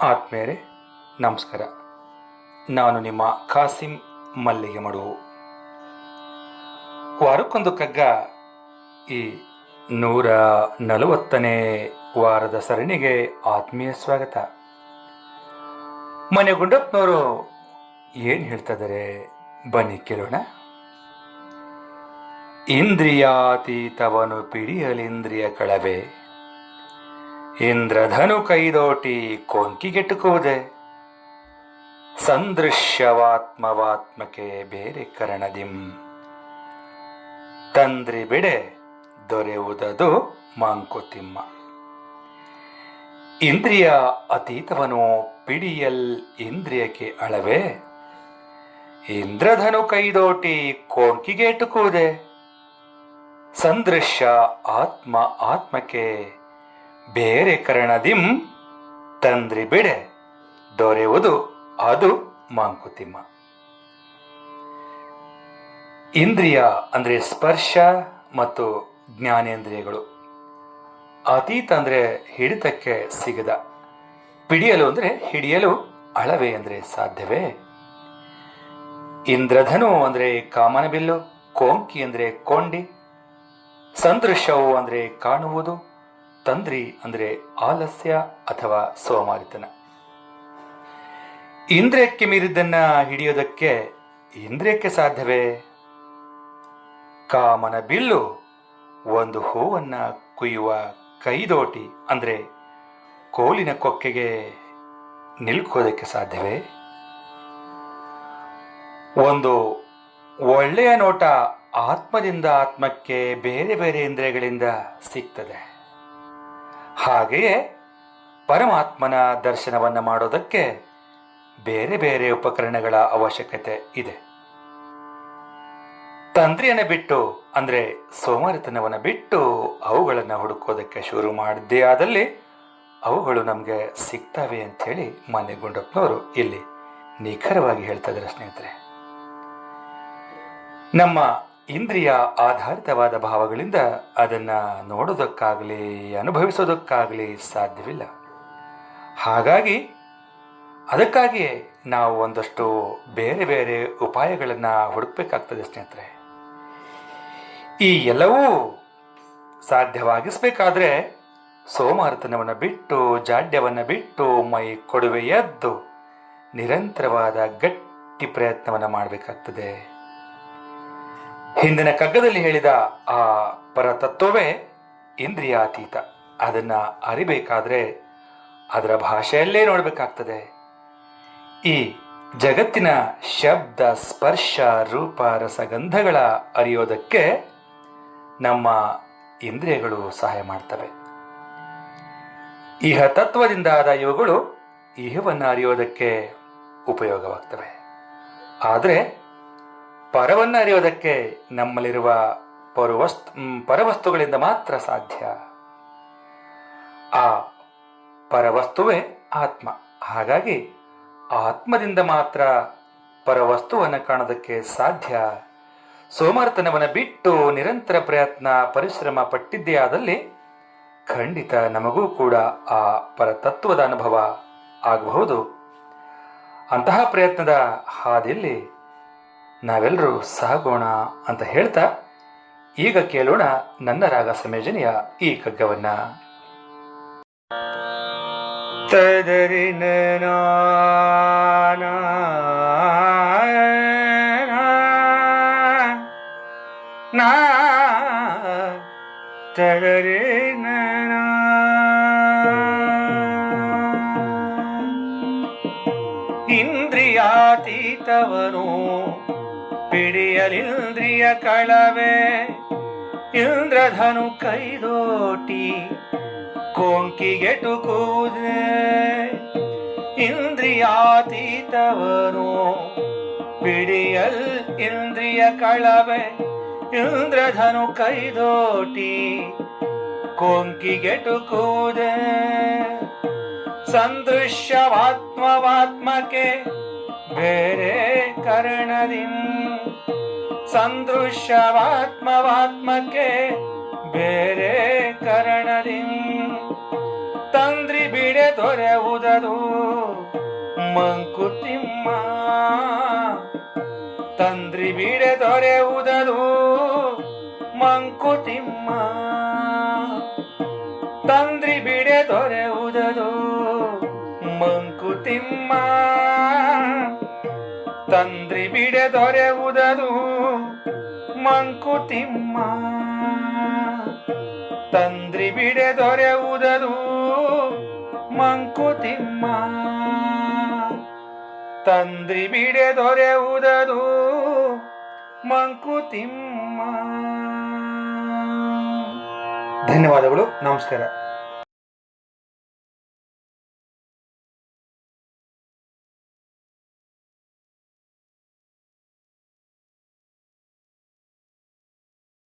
ಆತ್ಮೇರೆ ನಮಸ್ಕಾರ. ನಾನು ನಿಮ್ಮ ಖಾಸಿಂ ಮಲ್ಲಿಗೆ ಮಡುವು. ವಾರಕ್ಕೊಂದು ಕಗ್ಗ ಈ 140ನೇ ವಾರದ ಸರಣಿಗೆ ಆತ್ಮೀಯ ಸ್ವಾಗತ. ಮನೆ ಗುಂಡಪ್ಪನವರು ಏನು ಹೇಳ್ತಿದ್ದಾರೆ ಬನ್ನಿ ಕೇಳೋಣ. ಇಂದ್ರಿಯಾತೀತವನು ಪಿಡಿಯಲಿಂದ್ರಿಯ ಕಳವೆ, ಇಂದ್ರಧನು ಕೈದೋಟಿ ಕೊಂಕಿಗೆಟುಕುವುದೇ, ಸಂದೃಶ್ಯವಾತ್ಮವಾತ್ಮಕ್ಕೆ ಬೇರೆ ಕರಣದಿಂ, ತಂದ್ರಿ ಬಿಡೆ ದೊರೆಯುವುದದು ಮಂಕುತಿಮ್ಮ. ಇಂದ್ರಿಯ ಅತೀತವನು ಪಿಡಿಯಲ್ ಇಂದ್ರಿಯಕ್ಕೆ ಅಳವೆ, ಇಂದ್ರಧನು ಕೈದೋಟಿ ಕೊಂಕಿಗೆಟುಕುವುದೇ, ಸಂದೃಶ್ಯ ಆತ್ಮ ಆತ್ಮಕ್ಕೆ ಬೇರೆ ಕರಣದಿಂ, ತಂದ್ರಿ ಬಿಡೆ ದೊರೆಯುವುದು ಅದು ಮಂಕುತಿಮ್ಮ. ಇಂದ್ರಿಯ ಅಂದರೆ ಸ್ಪರ್ಶ ಮತ್ತು ಜ್ಞಾನೇಂದ್ರಿಯಗಳು. ಅತೀತ ಅಂದರೆ ಹಿಡಿತಕ್ಕೆ ಸಿಗದ, ಪಿಡಿಯಲು ಅಂದರೆ ಹಿಡಿಯಲು, ಅಳವೆ ಅಂದರೆ ಸಾಧ್ಯವೇ. ಇಂದ್ರಧನು ಅಂದರೆ ಕಾಮನಬಿಲ್ಲು, ಕೊಂಕಿ ಅಂದರೆ ಕೊಂಡಿ, ಸಂದೃಶ್ಯವು ಅಂದರೆ ಕಾಣುವುದು, ತಂದ್ರಿ ಅಂದರೆ ಆಲಸ್ಯ ಅಥವಾ ಸೋಮಾರಿತನ. ಇಂದ್ರಿಯಕ್ಕೆ ಮೀರಿದ್ದನ್ನ ಹಿಡಿಯೋದಕ್ಕೆ ಇಂದ್ರಿಯಕ್ಕೆ ಸಾಧ್ಯವೇ? ಕಾಮನ ಬಿಲ್ಲು ಒಂದು ಹೂವನ್ನ ಕುಯ್ಯುವ ಕೈದೋಟಿ ಅಂದರೆ ಕೋಲಿನ ಕೊಕ್ಕೆಗೆ ನಿಲ್ಕೋದಕ್ಕೆ ಸಾಧ್ಯವೇ? ಒಂದು ಒಳ್ಳೆಯ ನೋಟ ಆತ್ಮದಿಂದ ಆತ್ಮಕ್ಕೆ ಬೇರೆ ಬೇರೆ ಇಂದ್ರಿಯಗಳಿಂದ ಸಿಗ್ತದೆ. ಹಾಗೆಯೇ ಪರಮಾತ್ಮನ ದರ್ಶನವನ್ನು ಮಾಡೋದಕ್ಕೆ ಬೇರೆ ಬೇರೆ ಉಪಕರಣಗಳ ಅವಶ್ಯಕತೆ ಇದೆ. ತಂದ್ರಿಯನ್ನು ಬಿಟ್ಟು ಅಂದರೆ ಸೋಮಾರಿತನವನ್ನು ಬಿಟ್ಟು ಅವುಗಳನ್ನು ಹುಡುಕೋದಕ್ಕೆ ಶುರು ಮಾಡಿದ್ದೇ ಆದಲ್ಲಿ ಅವುಗಳು ನಮಗೆ ಸಿಗ್ತವೆ ಅಂಥೇಳಿ ಮಾನ್ಯ ಗುಂಡಪ್ಪನವರು ಇಲ್ಲಿ ನಿಖರವಾಗಿ ಹೇಳ್ತಾ ಇದ್ದಾರೆ. ಸ್ನೇಹಿತರೆ, ನಮ್ಮ ಇಂದ್ರಿಯ ಆಧಾರಿತವಾದ ಭಾವಗಳಿಂದ ಅದನ್ನು ನೋಡೋದಕ್ಕಾಗಲಿ ಅನುಭವಿಸೋದಕ್ಕಾಗಲಿ ಸಾಧ್ಯವಿಲ್ಲ. ಹಾಗಾಗಿ ಅದಕ್ಕಾಗಿಯೇ ನಾವು ಒಂದಷ್ಟು ಬೇರೆ ಬೇರೆ ಉಪಾಯಗಳನ್ನು ಹುಡುಕಬೇಕಾಗ್ತದೆ. ಸ್ನೇಹಿತರೆ, ಈ ಎಲ್ಲವೂ ಸಾಧ್ಯವಾಗಿಸಬೇಕಾದ್ರೆ ಸೋಮಾರಿತನವನ್ನು ಬಿಟ್ಟು, ಜಾಡ್ಯವನ್ನು ಬಿಟ್ಟು, ಮೈ ಕೊಡುವೆ ಎದ್ದು ನಿರಂತರವಾದ ಗಟ್ಟಿ ಪ್ರಯತ್ನವನ್ನು ಮಾಡಬೇಕಾಗ್ತದೆ. ಹಿಂದಿನ ಕಗ್ಗದಲ್ಲಿ ಹೇಳಿದ ಆ ಪರತತ್ವವೇ ಇಂದ್ರಿಯಾತೀತ. ಅದನ್ನು ಅರಿಬೇಕಾದ್ರೆ ಅದರ ಭಾಷೆಯಲ್ಲೇ ನೋಡಬೇಕಾಗ್ತದೆ. ಈ ಜಗತ್ತಿನ ಶಬ್ದ, ಸ್ಪರ್ಶ, ರೂಪ, ರಸಗಂಧಗಳ ಅರಿಯೋದಕ್ಕೆ ನಮ್ಮ ಇಂದ್ರಿಯಗಳು ಸಹಾಯ ಮಾಡ್ತವೆ. ಇಹ ತತ್ವದಿಂದಾದ ಇವುಗಳು ಇಹವನ್ನು ಅರಿಯೋದಕ್ಕೆ ಉಪಯೋಗವಾಗ್ತವೆ. ಆದರೆ ಪರವನ್ನು ಅರಿಯೋದಕ್ಕೆ ನಮ್ಮಲ್ಲಿರುವ ಪರವಸ್ತುಗಳಿಂದ ಮಾತ್ರ ಸಾಧ್ಯ. ಆ ಪರವಸ್ತುವೇ ಆತ್ಮ. ಹಾಗಾಗಿ ಆತ್ಮದಿಂದ ಮಾತ್ರ ಪರವಸ್ತುವನ್ನು ಕಾಣೋದಕ್ಕೆ ಸಾಧ್ಯ. ಸೋಮಾರಿತನವನ್ನು ಬಿಟ್ಟು ನಿರಂತರ ಪ್ರಯತ್ನ, ಪರಿಶ್ರಮ ಪಟ್ಟಿದ್ದೇ ಆದಲ್ಲಿ ಖಂಡಿತ ನಮಗೂ ಕೂಡ ಆ ಪರತತ್ವದ ಅನುಭವ ಆಗಬಹುದು. ಅಂತಹ ಪ್ರಯತ್ನದ ಹಾದಿಯಲ್ಲಿ ನಾವೆಲ್ಲರೂ ಸಾಗೋಣ ಅಂತ ಹೇಳ್ತಾ ಈಗ ಕೇಳೋಣ ನನ್ನ ರಾಗ ಸಂಯೋಜನೆಯ ಈ ಕಗ್ಗವನ್ನ. ತದರಿನ ತದರಿನ ಇಂದ್ರಿಯಾತೀತವನು ಪಿಡಿಯಲಿಂದ್ರಿಯ ಕಳವೆ, ಇಂದ್ರಧನು ಕೈದೋಟಿ ಕೊಂಕಿಗೆಟುಕುವುದೇ, ಇಂದ್ರಿಯಾತೀತವನು ಪಿಡಿಯಲ್ ಇಂದ್ರಿಯ ಕಳವೆ, ಇಂದ್ರಧನು ಕೈದೋಟಿ ಕೊಂಕಿಗೆಟುಕುವುದೇ, ಸಂದೃಶ್ಯವಾತ್ಮವಾತ್ಮಕ್ಕೆ ಬೇರೆ ಕರಣದಿಂ, ಸಂದೃಶ್ಯವಾತ್ಮವಾತ್ಮಕ್ಕೆ ಬೇರೆ ಕರಣದಿಂ, ತಂದ್ರಿ ಬಿಡೆ ದೊರೆಯುವುದದು ಮಂಕುತಿಮ್ಮ ತಂದ್ರಿ ಬಿಡೆ ದೊರೆಯುವುದದು ಮಂಕುತಿಮ್ಮ ತಂದ್ರಿ ಬಿಡೆ ದೊರೆಯುವುದದು ಮಂಕುತಿಮ್ಮ ತಂದ್ರಿ ಬಿಡೆ ದೊರೆಯುವುದದು ಮಂಕುತಿಮ್ಮ ತಂದ್ರಿ ಬಿಡೆ ದೊರೆಯುವುದದು ಮಂಕುತಿಮ್ಮ ತಂದ್ರಿ ಬಿಡೆ ದೊರೆಯುವುದದು ಮಂಕುತಿಮ್ಮ. ಧನ್ಯವಾದಗಳು. ನಮಸ್ಕಾರ.